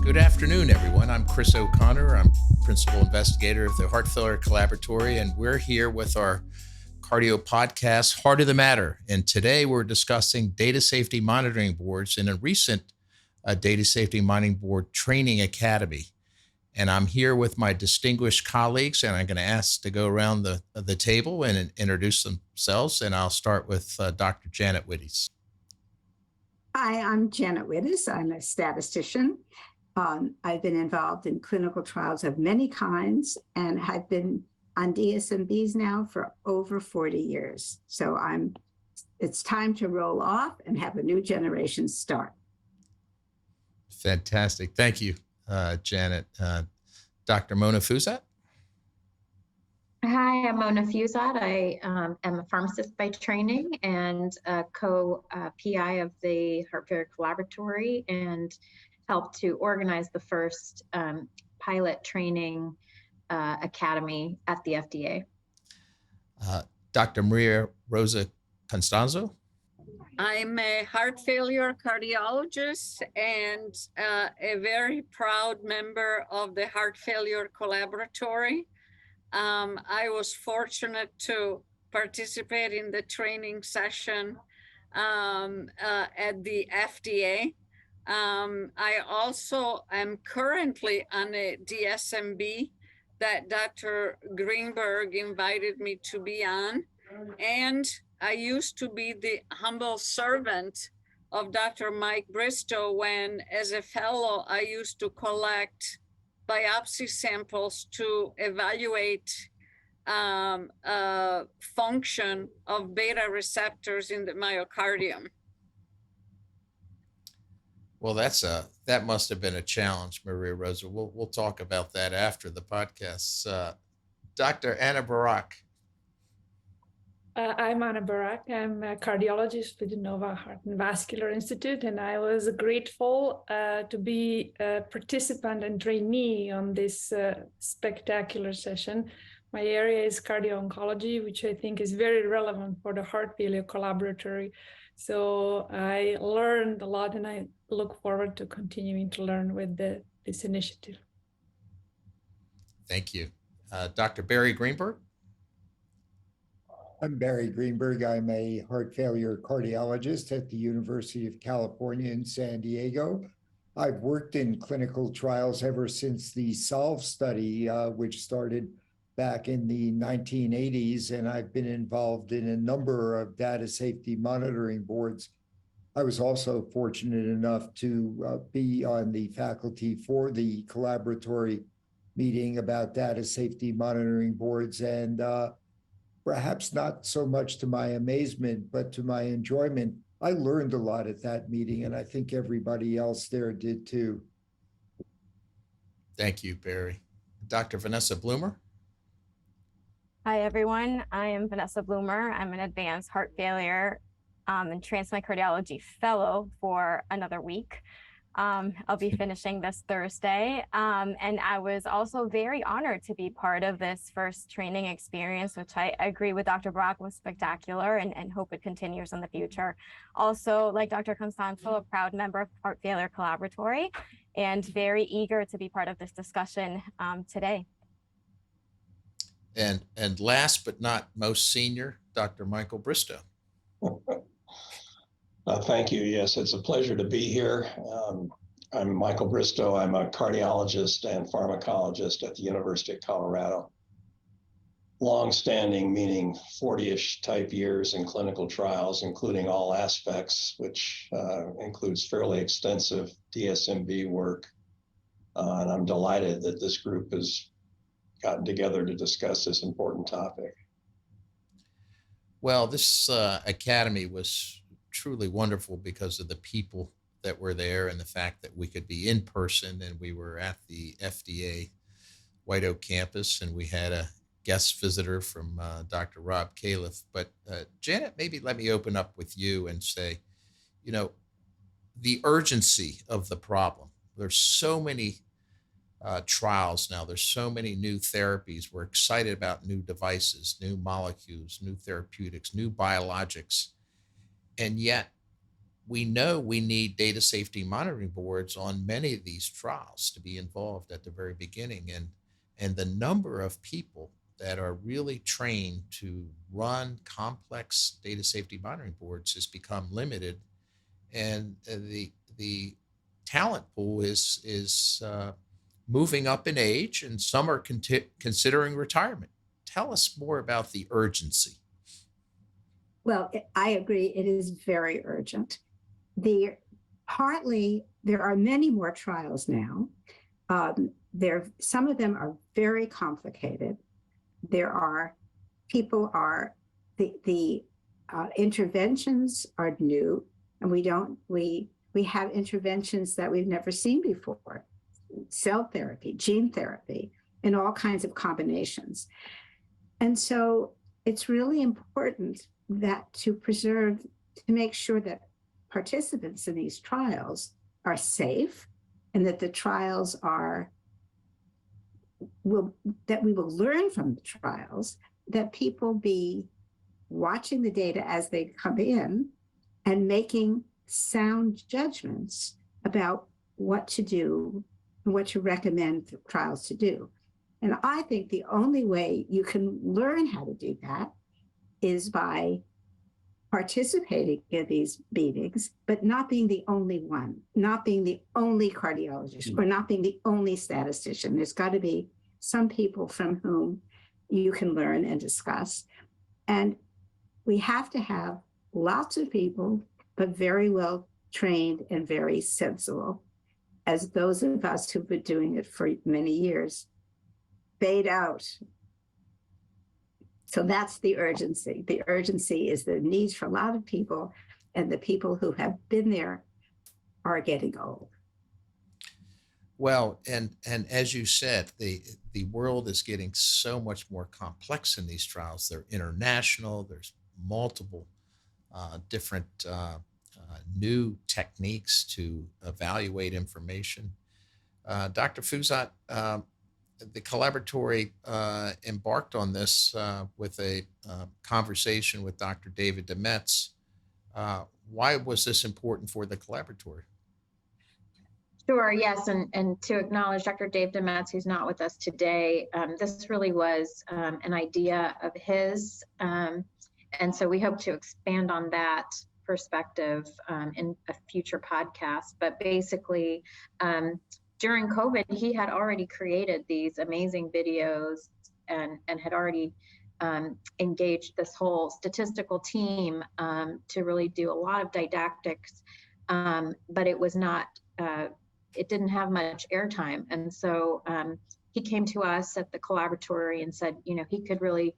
Good afternoon, everyone. I'm Chris O'Connor. I'm principal investigator of the Heart Failure Collaboratory, and we're here with our cardio podcast, Heart of the Matter. And today we're discussing data safety monitoring boards in a recent data safety monitoring board training academy. And I'm here with my distinguished colleagues, and I'm going to ask to go around the table and introduce themselves. And I'll start with Dr. Janet Wittes. Hi, I'm Janet Wittes. I'm a statistician. I've been involved in clinical trials of many kinds and have been on DSMBs now for over 40 years. So it's time to roll off and have a new generation start. Fantastic. Thank you, Janet. Dr. Mona Fiuzat. Hi, I'm Mona Fiuzat. I am a pharmacist by training and co-PI of the Heart Failure Collaboratory and helped to organize the first pilot training academy at the FDA. Dr. Rosa Costanzo. I'm a heart failure cardiologist and a very proud member of the Heart Failure Collaboratory. I was fortunate to participate in the training session at the FDA. I also am currently on a DSMB that Dr. Greenberg invited me to be on. And I used to be the humble servant of Dr. Mike Bristow when, as a fellow, I used to collect biopsy samples to evaluate function of beta receptors in the myocardium. Well, that must have been a challenge, Maria Rosa. We'll talk about that after the podcast. Dr. Anna Barac. I'm Anna Barac. I'm a cardiologist with the Nova Heart and Vascular Institute, and I was grateful to be a participant and trainee on this spectacular session. My area is cardio-oncology, which I think is very relevant for the Heart Failure Collaboratory. So I learned a lot, and I look forward to continuing to learn with this initiative. Thank you. Dr. Barry Greenberg. I'm Barry Greenberg. I'm a heart failure cardiologist at the University of California in San Diego. I've worked in clinical trials ever since the SOLVE study, which started back in the 1980s, and I've been involved in a number of data safety monitoring boards. I was also fortunate enough to be on the faculty for the collaboratory meeting about data safety monitoring boards, and perhaps not so much to my amazement, but to my enjoyment, I learned a lot at that meeting, and I think everybody else there did too. Thank you, Barry. Dr. Vanessa Blumer. Hi, everyone. I am Vanessa Blumer. I'm an advanced heart failure and transplant cardiology fellow for another week. I'll be finishing this Thursday. And I was also very honored to be part of this first training experience, which I agree with Dr. Barac was spectacular and hope it continues in the future. Also, like Dr. Costanzo, a proud member of Heart Failure Collaboratory and very eager to be part of this discussion today. And last but not most senior, Dr. Michael Bristow. Thank you. Yes, it's a pleasure to be here. I'm Michael Bristow. I'm a cardiologist and pharmacologist at the University of Colorado. Long-standing, meaning 40-ish type years in clinical trials, including all aspects, which includes fairly extensive DSMB work. And I'm delighted that this group has gotten together to discuss this important topic. Well, this academy was truly wonderful because of the people that were there and the fact that we could be in person, and we were at the FDA White Oak campus, and we had a guest visitor from Dr. Rob Califf. But Janet, maybe let me open up with you and say, you know, the urgency of the problem. There's so many trials now. There's so many new therapies. We're excited about new devices, new molecules, new therapeutics, new biologics. And yet we know we need data safety monitoring boards on many of these trials to be involved at the very beginning. And the number of people that are really trained to run complex data safety monitoring boards has become limited. And the talent pool is moving up in age, and some are considering retirement. Tell us more about the urgency. Well, I agree. It is very urgent. Partly, there are many more trials now. Some of them are very complicated. The interventions are new, and we have interventions that we've never seen before: cell therapy, gene therapy, and all kinds of combinations. And so it's really important that to make sure that participants in these trials are safe, and that the trials that we will learn from the trials, that people be watching the data as they come in and making sound judgments about what to do and what to recommend the trials to do. And I think the only way you can learn how to do that is by participating in these meetings, but not being the only one, not being the only cardiologist, or not being the only statistician. There's got to be some people from whom you can learn and discuss. And we have to have lots of people, but very well trained and very sensible, as those of us who've been doing it for many years fade out. So that's the urgency. The urgency is the needs for a lot of people, and the people who have been there are getting old. Well, and as you said, the world is getting so much more complex in these trials. They're international. There's multiple different new techniques to evaluate information. Dr. Fiuzat, the collaboratory embarked on this with a conversation with Dr. David Demetz. Why was this important for the collaboratory? Sure, yes, and to acknowledge Dr. Dave Demetz, who's not with us today, this really was an idea of his, and so we hope to expand on that perspective in a future podcast. But basically, during COVID, he had already created these amazing videos and had already engaged this whole statistical team to really do a lot of didactics, but it was not, it didn't have much airtime. And so he came to us at the collaboratory and said, you know, he could really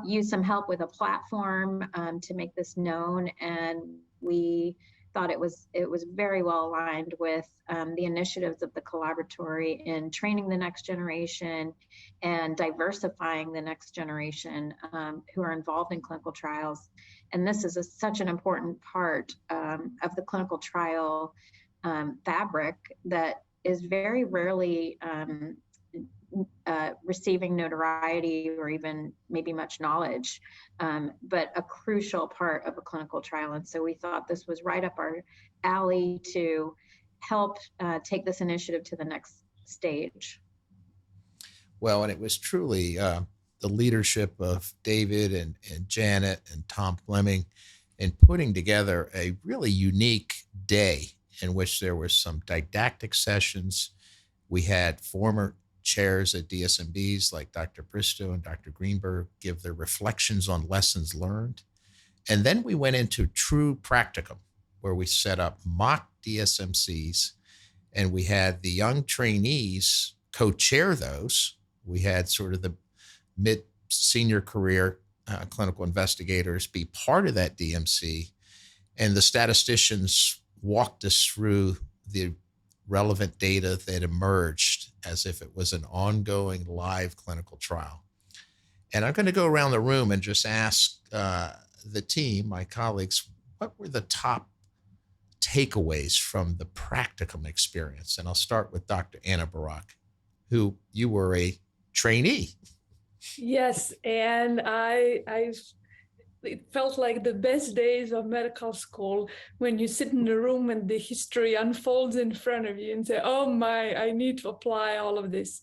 use some help with a platform to make this known. And we thought it was very well aligned with the initiatives of the collaboratory in training the next generation and diversifying the next generation who are involved in clinical trials. And this is such an important part of the clinical trial fabric that is very rarely receiving notoriety or even maybe much knowledge, but a crucial part of a clinical trial. And so we thought this was right up our alley to help take this initiative to the next stage. Well, and it was truly the leadership of David and Janet and Tom Fleming in putting together a really unique day in which there were some didactic sessions. We had former chairs at DSMBs like Dr. Bristow and Dr. Greenberg give their reflections on lessons learned. And then we went into true practicum, where we set up mock DSMCs, and we had the young trainees co-chair those. We had sort of the mid-senior career clinical investigators be part of that DMC, and the statisticians walked us through the relevant data that emerged as if it was an ongoing live clinical trial. And I'm going to go around the room and just ask the team, my colleagues, what were the top takeaways from the practicum experience? And I'll start with Dr. Anna Barac, who you were a trainee. Yes, and I it felt like the best days of medical school when you sit in a room and the history unfolds in front of you and say, oh my, I need to apply all of this.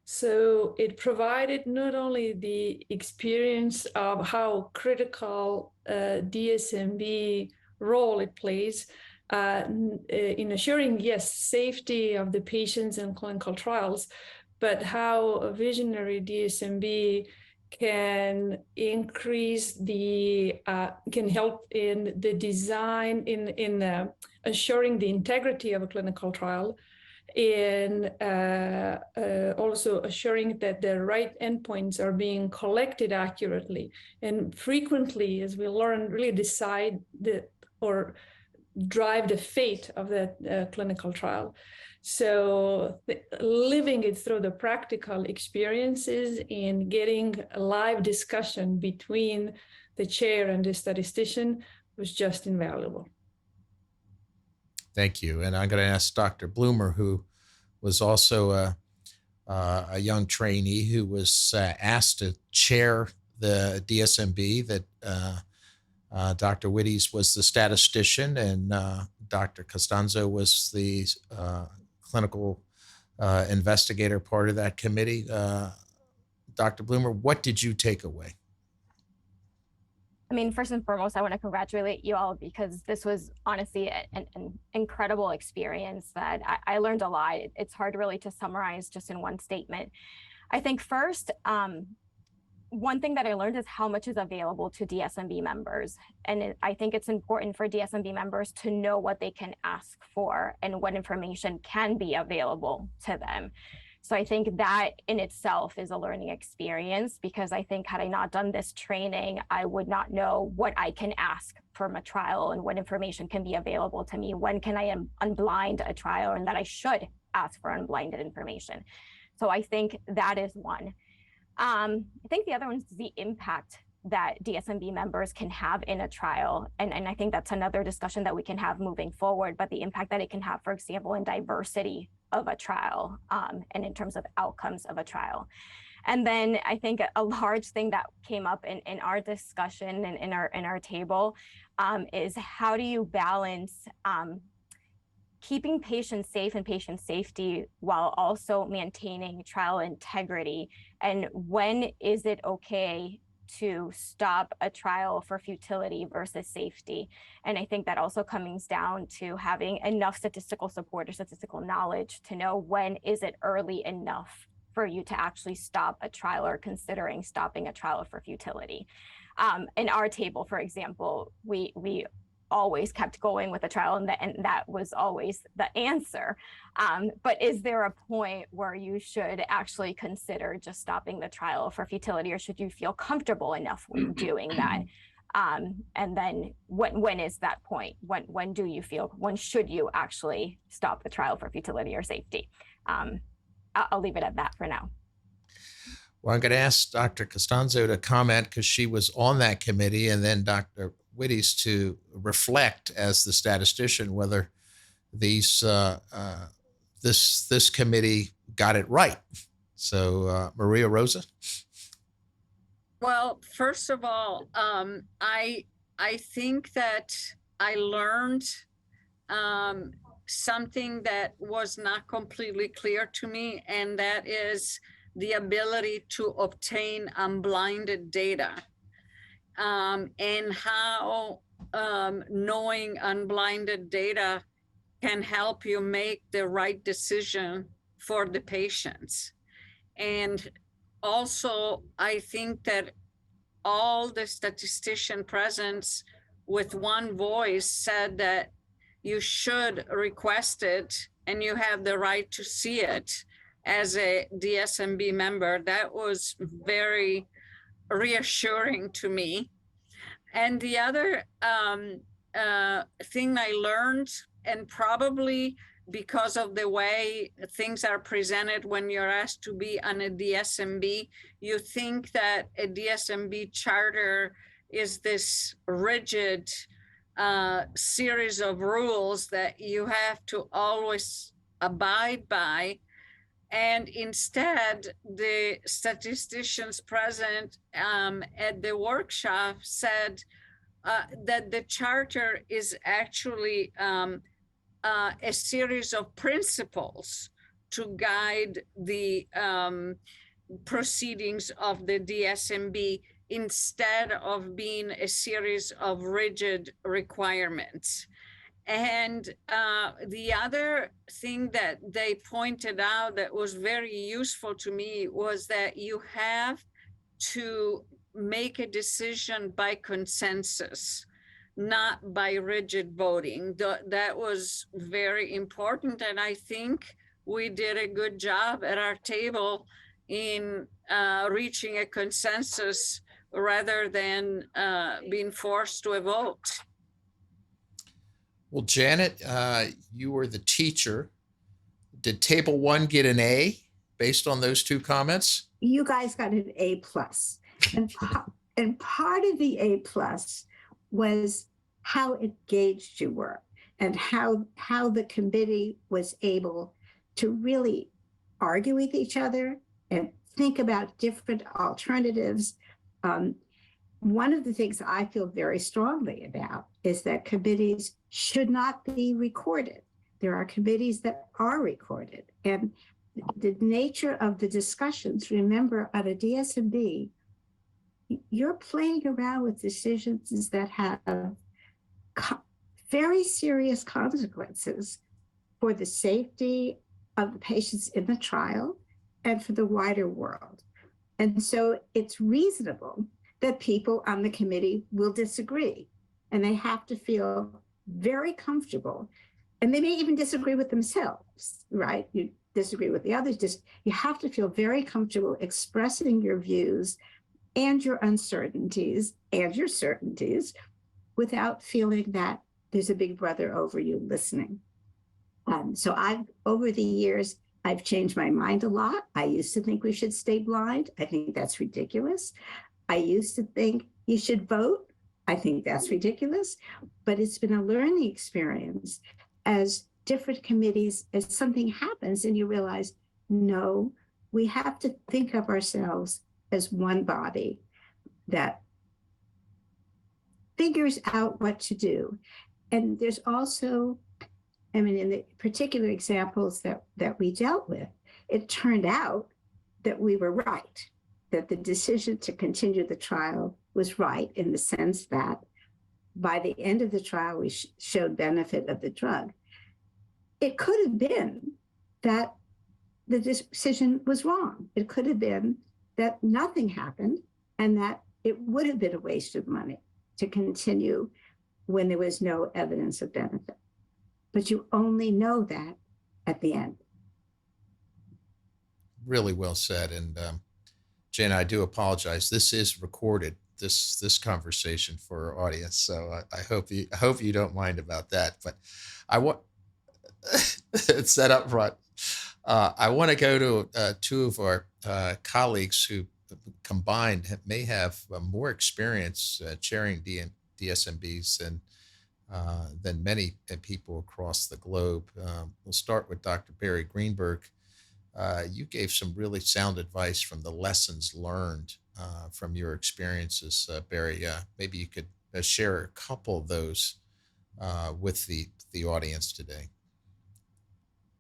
So it provided not only the experience of how critical DSMB role it plays in assuring, yes, safety of the patients in clinical trials, but how a visionary DSMB can increase can help in the design, in assuring the integrity of a clinical trial, in also assuring that the right endpoints are being collected accurately, and frequently, as we learn, really decide or drive the fate of that clinical trial. So living it through the practical experiences and getting a live discussion between the chair and the statistician was just invaluable. Thank you. And I'm going to ask Dr. Blumer, who was also a young trainee who was asked to chair the DSMB, that Dr. Wittes was the statistician and Dr. Costanzo was the clinical investigator part of that committee. Dr. Blumer, what did you take away? I mean, first and foremost, I want to congratulate you all because this was honestly an incredible experience that I learned a lot. It's hard really to summarize just in one statement. I think first, one thing that I learned is how much is available to DSMB members. And I think it's important for DSMB members to know what they can ask for and what information can be available to them. So I think that in itself is a learning experience, because I think had I not done this training, I would not know what I can ask from a trial and what information can be available to me. When can I unblind a trial, and that I should ask for unblinded information. So I think that is one. I think the other one is the impact that DSMB members can have in a trial. And I think that's another discussion that we can have moving forward, but the impact that it can have, for example, in diversity of a trial and in terms of outcomes of a trial. And then I think a large thing that came up in our discussion and in our table is how do you balance keeping patients safe and patient safety while also maintaining trial integrity? And when is it okay to stop a trial for futility versus safety? And I think that also comes down to having enough statistical support or statistical knowledge to know when is it early enough for you to actually stop a trial or considering stopping a trial for futility. In our table, for example, we always kept going with the trial, and that was always the answer. But is there a point where you should actually consider just stopping the trial for futility, or should you feel comfortable enough with doing that? And then when is that point? When should you actually stop the trial for futility or safety? I'll leave it at that for now. Well, I'm going to ask Dr. Costanzo to comment because she was on that committee, and then Dr. Wittes to reflect as the statistician whether this committee got it right. So Maria Rosa. Well, first of all, I think that I learned something that was not completely clear to me, and that is the ability to obtain unblinded data. And how knowing unblinded data can help you make the right decision for the patients. And also, I think that all the statistician present with one voice said that you should request it and you have the right to see it as a DSMB member. That was very reassuring to me. And the other thing I learned, and probably because of the way things are presented when you're asked to be on a DSMB, you think that a DSMB charter is this rigid series of rules that you have to always abide by. And instead, the statisticians present at the workshop said that the charter is actually a series of principles to guide the proceedings of the DSMB instead of being a series of rigid requirements. And the other thing that they pointed out that was very useful to me was that you have to make a decision by consensus, not by rigid voting. That was very important. And I think we did a good job at our table in reaching a consensus rather than being forced to a vote. Well, Janet, you were the teacher. Did table one get an A based on those two comments? You guys got an A+. And part of the A+ was how engaged you were and how the committee was able to really argue with each other and think about different alternatives. One of the things I feel very strongly about is that committees should not be recorded. There are committees that are recorded. And the nature of the discussions, remember, at a DSMB, you're playing around with decisions that have very serious consequences for the safety of the patients in the trial and for the wider world. And so it's reasonable that people on the committee will disagree, and they have to feel very comfortable. And they may even disagree with themselves, right? You disagree with the others, just you have to feel very comfortable expressing your views and your uncertainties and your certainties without feeling that there's a big brother over you listening. So over the years, I've changed my mind a lot. I used to think we should stay blind. I think that's ridiculous. I used to think you should vote. I think that's ridiculous. But it's been a learning experience as different committees, as something happens and you realize, no, we have to think of ourselves as one body that figures out what to do. And there's also, I mean, in the particular examples that we dealt with, it turned out that we were right, that the decision to continue the trial was right in the sense that by the end of the trial, we showed benefit of the drug. It could have been that the decision was wrong. It could have been that nothing happened and that it would have been a waste of money to continue when there was no evidence of benefit. But you only know that at the end. Really well said. And Jen, I do apologize. This is recorded, this conversation for our audience. So I hope you don't mind about that. But I want it's set up front. I want to go to two of our colleagues who combined may have more experience chairing DSMBs than many people across the globe. We'll start with Dr. Barry Greenberg. You gave some really sound advice from the lessons learned from your experiences, Barry. Maybe you could share a couple of those with the audience today.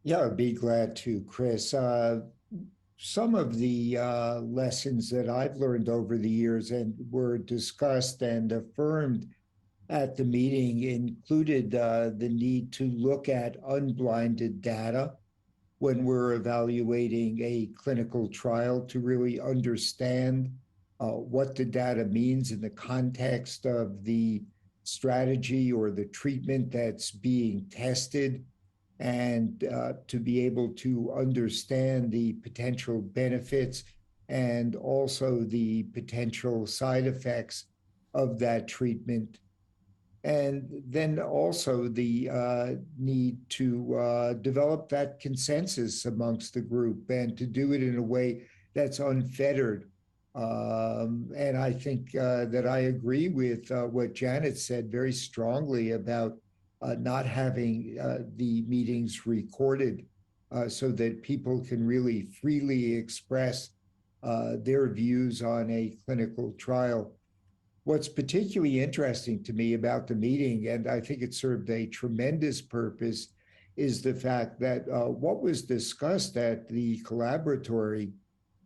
Yeah, I'd be glad to, Chris. Some of the lessons that I've learned over the years and were discussed and affirmed at the meeting included the need to look at unblinded data when we're evaluating a clinical trial to really understand what the data means in the context of the strategy or the treatment that's being tested, and to be able to understand the potential benefits and also the potential side effects of that treatment. And then also the need to develop that consensus amongst the group and to do it in a way that's unfettered. And I think that I agree with what Janet said very strongly about not having the meetings recorded. so that people can really freely express their views on a clinical trial. What's particularly interesting to me about the meeting, and I think it served a tremendous purpose, is the fact that what was discussed at the collaboratory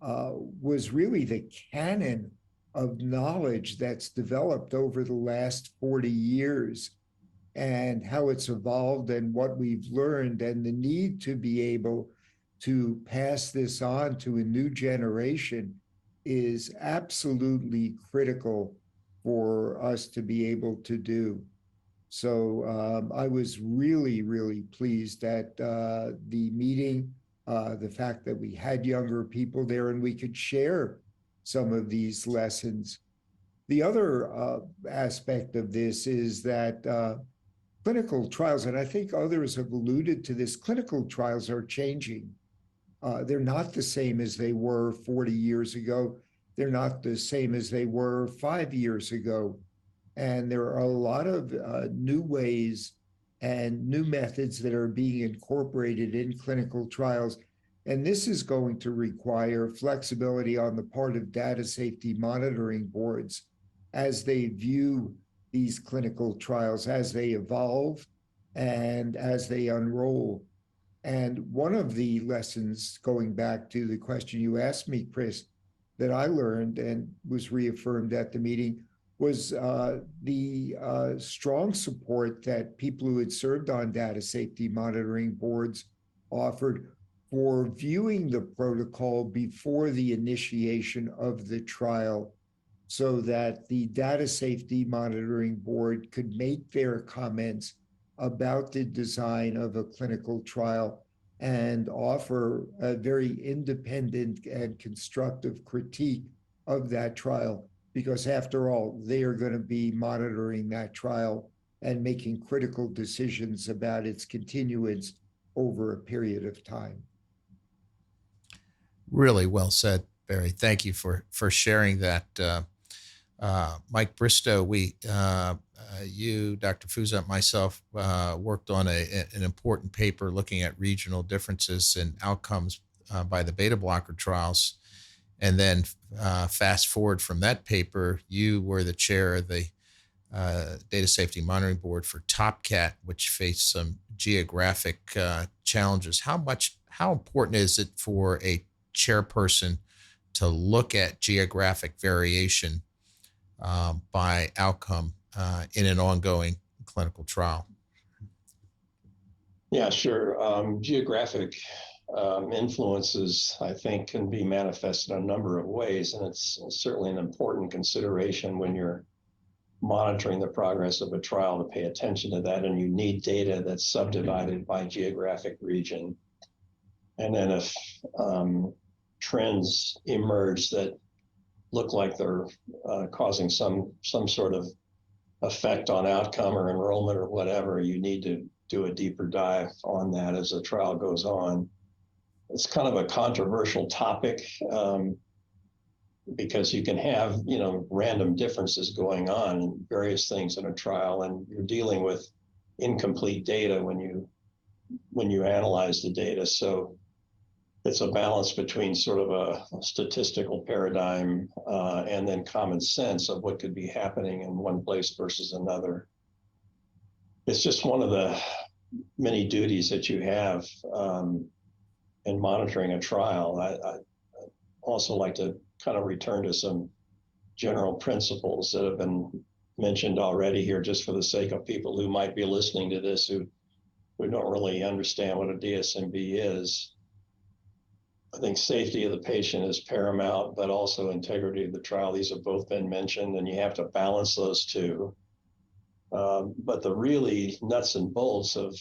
was really the canon of knowledge that's developed over the last 40 years and how it's evolved and what we've learned, and the need to be able to pass this on to a new generation is absolutely critical for us to be able to do. So I was really, really pleased at the meeting, the fact that we had younger people there and we could share some of these lessons. The other aspect of this is that clinical trials, and I think others have alluded to this, clinical trials are changing. They're not the same as they were 40 years ago. They're not the same as they were 5 years ago. And there are a lot of new ways and new methods that are being incorporated in clinical trials. And this is going to require flexibility on the part of data safety monitoring boards as they view these clinical trials, as they evolve and as they unroll. And one of the lessons, going back to the question you asked me, Chris, that I learned and was reaffirmed at the meeting was the strong support that people who had served on data safety monitoring boards offered for viewing the protocol before the initiation of the trial, so that the data safety monitoring board could make their comments about the design of a clinical trial and offer a very independent and constructive critique of that trial. Because after all, they are going to be monitoring that trial and making critical decisions about its continuance over a period of time. Really well said, Barry. Thank you for sharing that. Mike Bristow, you, Dr. Fiuzat, myself, worked on an important paper looking at regional differences in outcomes by the beta blocker trials. And then fast forward from that paper, you were the chair of the Data Safety Monitoring Board for TopCat, which faced some geographic challenges. How important is it for a chairperson to look at geographic variation by outcome in an ongoing clinical trial? Yeah, sure. Geographic influences, I think, can be manifested in a number of ways, and it's certainly an important consideration when you're monitoring the progress of a trial to pay attention to that, and you need data that's subdivided by geographic region. And then if trends emerge that look like they're causing some sort of effect on outcome or enrollment or whatever, you need to do a deeper dive on that as the trial goes on. It's kind of a controversial topic because you can have, random differences going on in various things in a trial, and you're dealing with incomplete data when you analyze the data. So it's a balance between sort of a statistical paradigm and then common sense of what could be happening in one place versus another. It's just one of the many duties that you have in monitoring a trial. I also like to kind of return to some general principles that have been mentioned already here, just for the sake of people who might be listening to this who don't really understand what a DSMB is. I think safety of the patient is paramount, but also integrity of the trial. These have both been mentioned, and you have to balance those two. But the really nuts and bolts of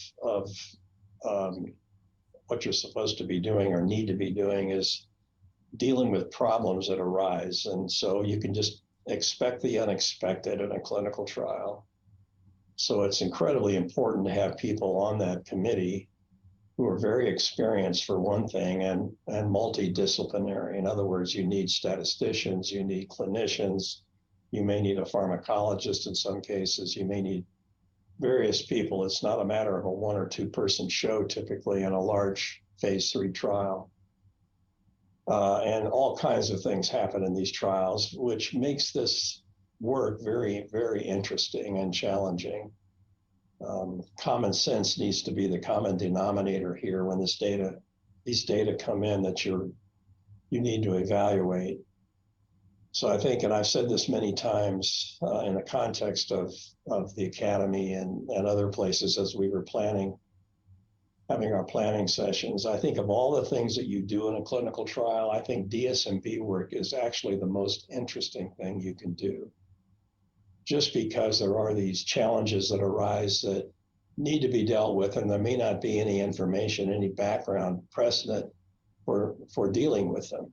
what you're supposed to be doing or need to be doing is dealing with problems that arise. And so you can just expect the unexpected in a clinical trial. So it's incredibly important to have people on that committee who are very experienced, for one thing, and multidisciplinary. In other words, you need statisticians, you need clinicians, you may need a pharmacologist in some cases, you may need various people. It's not a matter of a 1 or 2 person show typically in a large phase 3 trial. And all kinds of things happen in these trials, which makes this work very, very interesting and challenging. Common sense needs to be the common denominator here when these data come in that you need to evaluate. So I think, and I've said this many times in the context of the academy and other places as we were having our planning sessions, I think of all the things that you do in a clinical trial, I think DSMB work is actually the most interesting thing you can do. Just because there are these challenges that arise that need to be dealt with, and there may not be any information, any background precedent for dealing with them.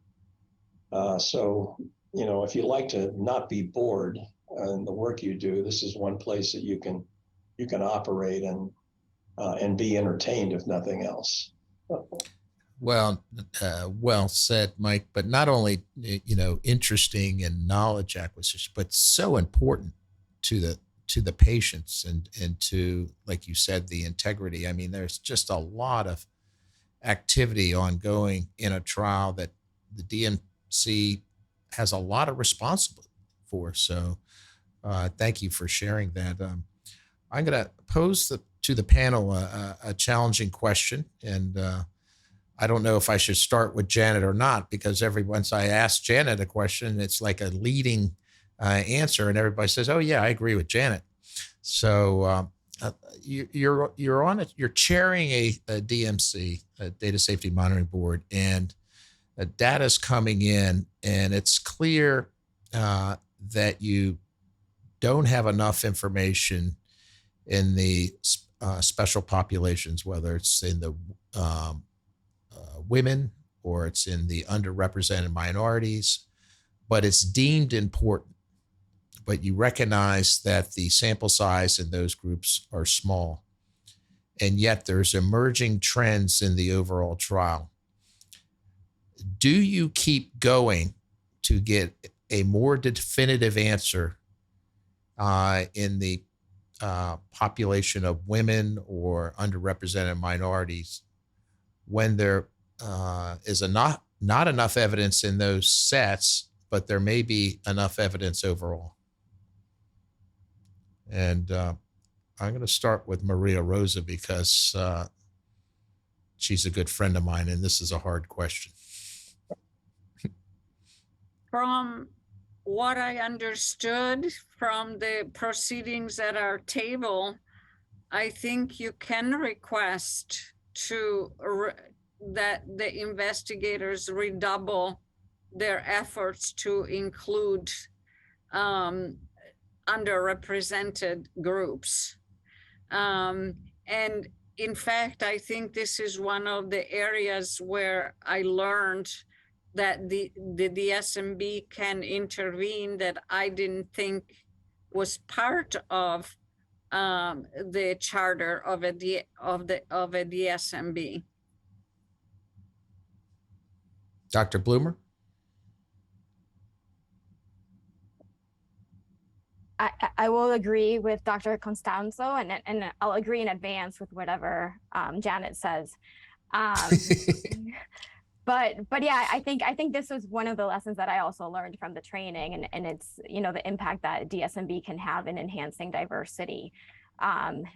So, if you like to not be bored in the work you do, this is one place that you can operate and be entertained, if nothing else. Well, well said, Mike. But not only interesting and knowledge acquisition, but so important to the patients and to, like you said, the integrity. I mean, there's just a lot of activity ongoing in a trial that the DMC has a lot of responsibility for. So, thank you for sharing that. I'm going to pose to the panel a challenging question, and I don't know if I should start with Janet or not, because once I ask Janet a question, it's like a leading answer, and everybody says, "Oh yeah, I agree with Janet." So you're on it. You're chairing a DMC, a Data Safety Monitoring Board, and data's coming in, and it's clear that you don't have enough information in the special populations, whether it's in the women or it's in the underrepresented minorities, but it's deemed important. But you recognize that the sample size in those groups are small, and yet there's emerging trends in the overall trial. Do you keep going to get a more definitive answer in the population of women or underrepresented minorities when there is not enough evidence in those sets, but there may be enough evidence overall? And I'm going to start with Maria Rosa, because she's a good friend of mine, and this is a hard question. From what I understood from the proceedings at our table, I think you can request that the investigators redouble their efforts to include underrepresented groups. And in fact, I think this is one of the areas where I learned that the DSMB can intervene that I didn't think was part of the charter of a DSMB. Dr. Blumer? I will agree with Dr. Costanzo, and I'll agree in advance with whatever Janet says. But yeah, I think this was one of the lessons that I also learned from the training, and it's the impact that DSMB can have in enhancing diversity, and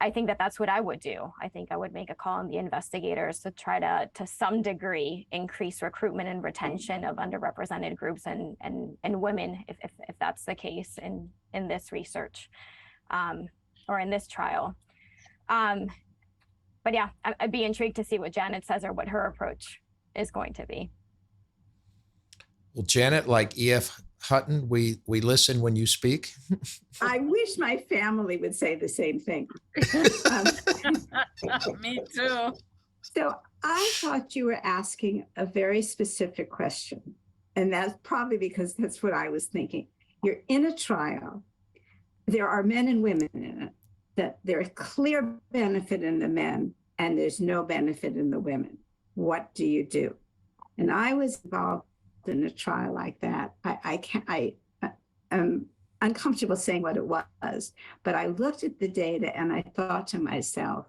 I think that that's what I would do. I think I would make a call on the investigators to try to some degree increase recruitment and retention of underrepresented groups and women, if that's the case in this research or in this trial. But yeah, I'd be intrigued to see what Janet says or what her approach is going to be. Well, Janet, like E.F. Hutton, we listen when you speak. I wish my family would say the same thing. Me too. So I thought you were asking a very specific question, and that's probably because that's what I was thinking. You're in a trial. There are men and women in it. That there's clear benefit in the men and there's no benefit in the women. What do you do? And I was involved in a trial like that. I am uncomfortable saying what it was, but I looked at the data and I thought to myself,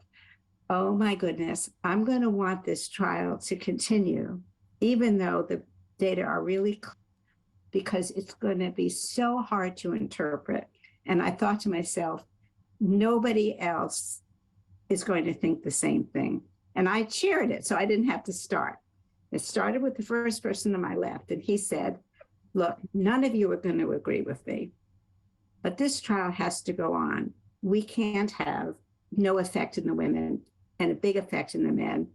oh my goodness, I'm going to want this trial to continue, even though the data are really, because it's going to be so hard to interpret. And I thought to myself, nobody else is going to think the same thing. And I chaired it, so I didn't have to start. It started with the first person on my left, and he said, look, none of you are going to agree with me, but this trial has to go on. We can't have no effect in the women and a big effect in the men.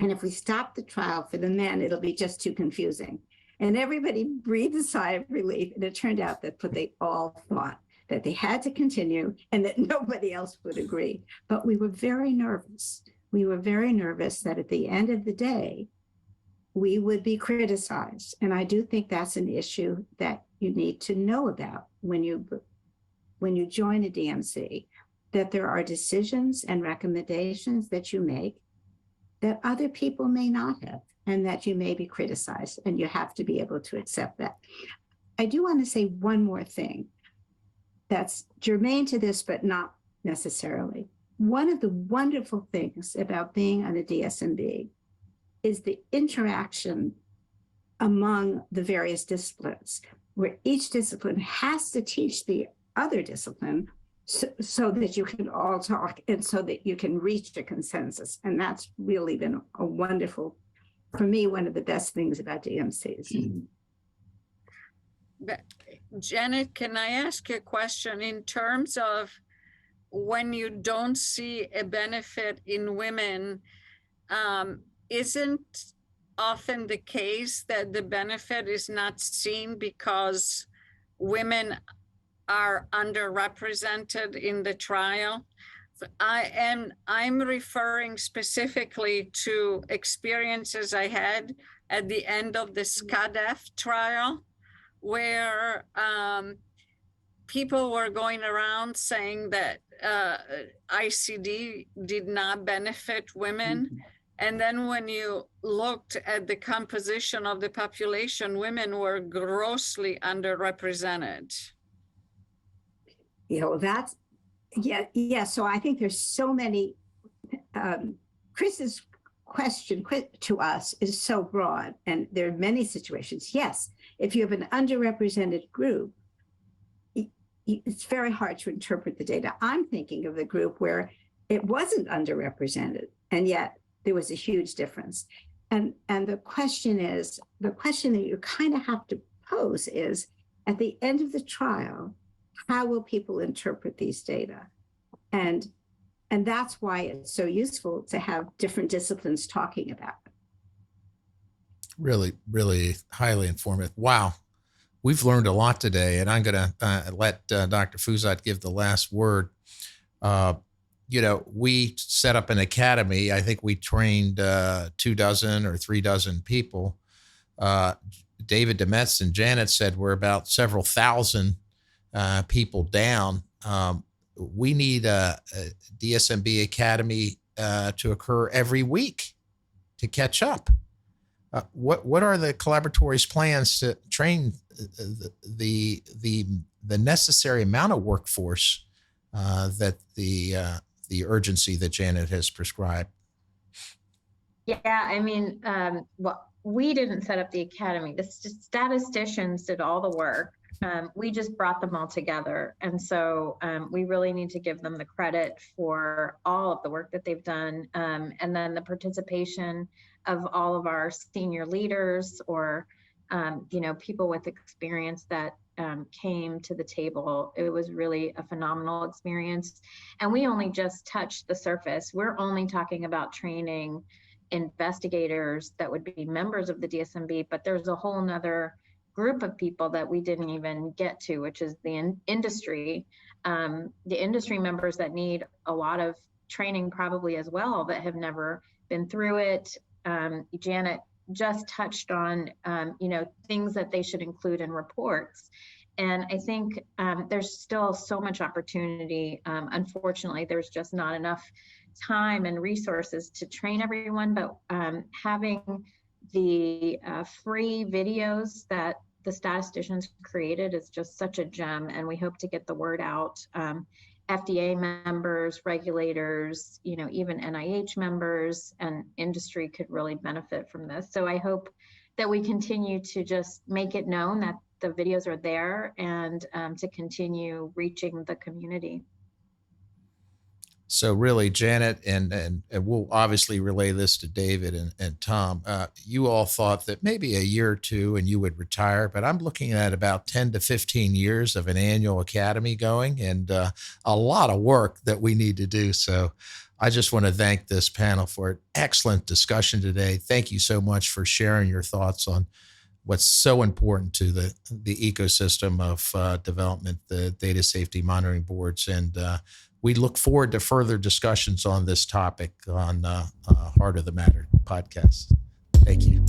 And if we stop the trial for the men, it'll be just too confusing. And everybody breathed a sigh of relief. And it turned out that what they all thought, that they had to continue and that nobody else would agree. But we were very nervous. We were very nervous that at the end of the day, we would be criticized. And I do think that's an issue that you need to know about when you join a DMC, that there are decisions and recommendations that you make that other people may not have, and that you may be criticized, and you have to be able to accept that. I do want to say one more thing that's germane to this, but not necessarily. One of the wonderful things about being on a DSMB is the interaction among the various disciplines, where each discipline has to teach the other discipline so that you can all talk and so that you can reach a consensus. And that's really been a wonderful, for me, one of the best things about DMCs. But Janet, can I ask you a question in terms of when you don't see a benefit in women, isn't often the case that the benefit is not seen because women are underrepresented in the trial? I'm referring specifically to experiences I had at the end of the SCADEF trial, where people were going around saying that ICD did not benefit women. And then when you looked at the composition of the population, women were grossly underrepresented. You know, that's, yeah. So I think there's so many, Chris's question to us is so broad, and there are many situations. Yes, if you have an underrepresented group, it's very hard to interpret the data. I'm thinking of the group where it wasn't underrepresented, and yet there was a huge difference. And the question that you kind of have to pose is, at the end of the trial, how will people interpret these data? And that's why it's so useful to have different disciplines talking about it. Really, really highly informative. Wow. We've learned a lot today, and I'm going to let Dr. Fiuzat give the last word. We set up an academy. I think we trained 24 or 36 people. David Demetz and Janet said we're about several thousand people down. We need a DSMB academy to occur every week to catch up. What are the collaboratory's plans to train the necessary amount of workforce that the urgency that Janet has prescribed? Yeah, I mean, we didn't set up the academy. The statisticians did all the work. We just brought them all together. And so we really need to give them the credit for all of the work that they've done. And then the participation of all of our senior leaders or, people with experience that came to the table. It was really a phenomenal experience. And we only just touched the surface. We're only talking about training investigators that would be members of the DSMB, but there's a whole nother group of people that we didn't even get to, which is the industry, the industry members that need a lot of training probably as well, that have never been through it. Janet just touched on, things that they should include in reports. And I think there's still so much opportunity. Unfortunately, there's just not enough time and resources to train everyone, but having the free videos that the statisticians created is just such a gem, and we hope to get the word out FDA members, regulators, even NIH members and industry could really benefit from this. So I hope that we continue to just make it known that the videos are there and to continue reaching the community. So really, Janet, and we'll obviously relay this to David and Tom, you all thought that maybe a year or two and you would retire, but I'm looking at about 10 to 15 years of an annual academy going, and a lot of work that we need to do. So I just want to thank this panel for an excellent discussion today. Thank you so much for sharing your thoughts on what's so important to the ecosystem of development, the data safety monitoring boards, and we look forward to further discussions on this topic on Heart of the Matter podcast. Thank you.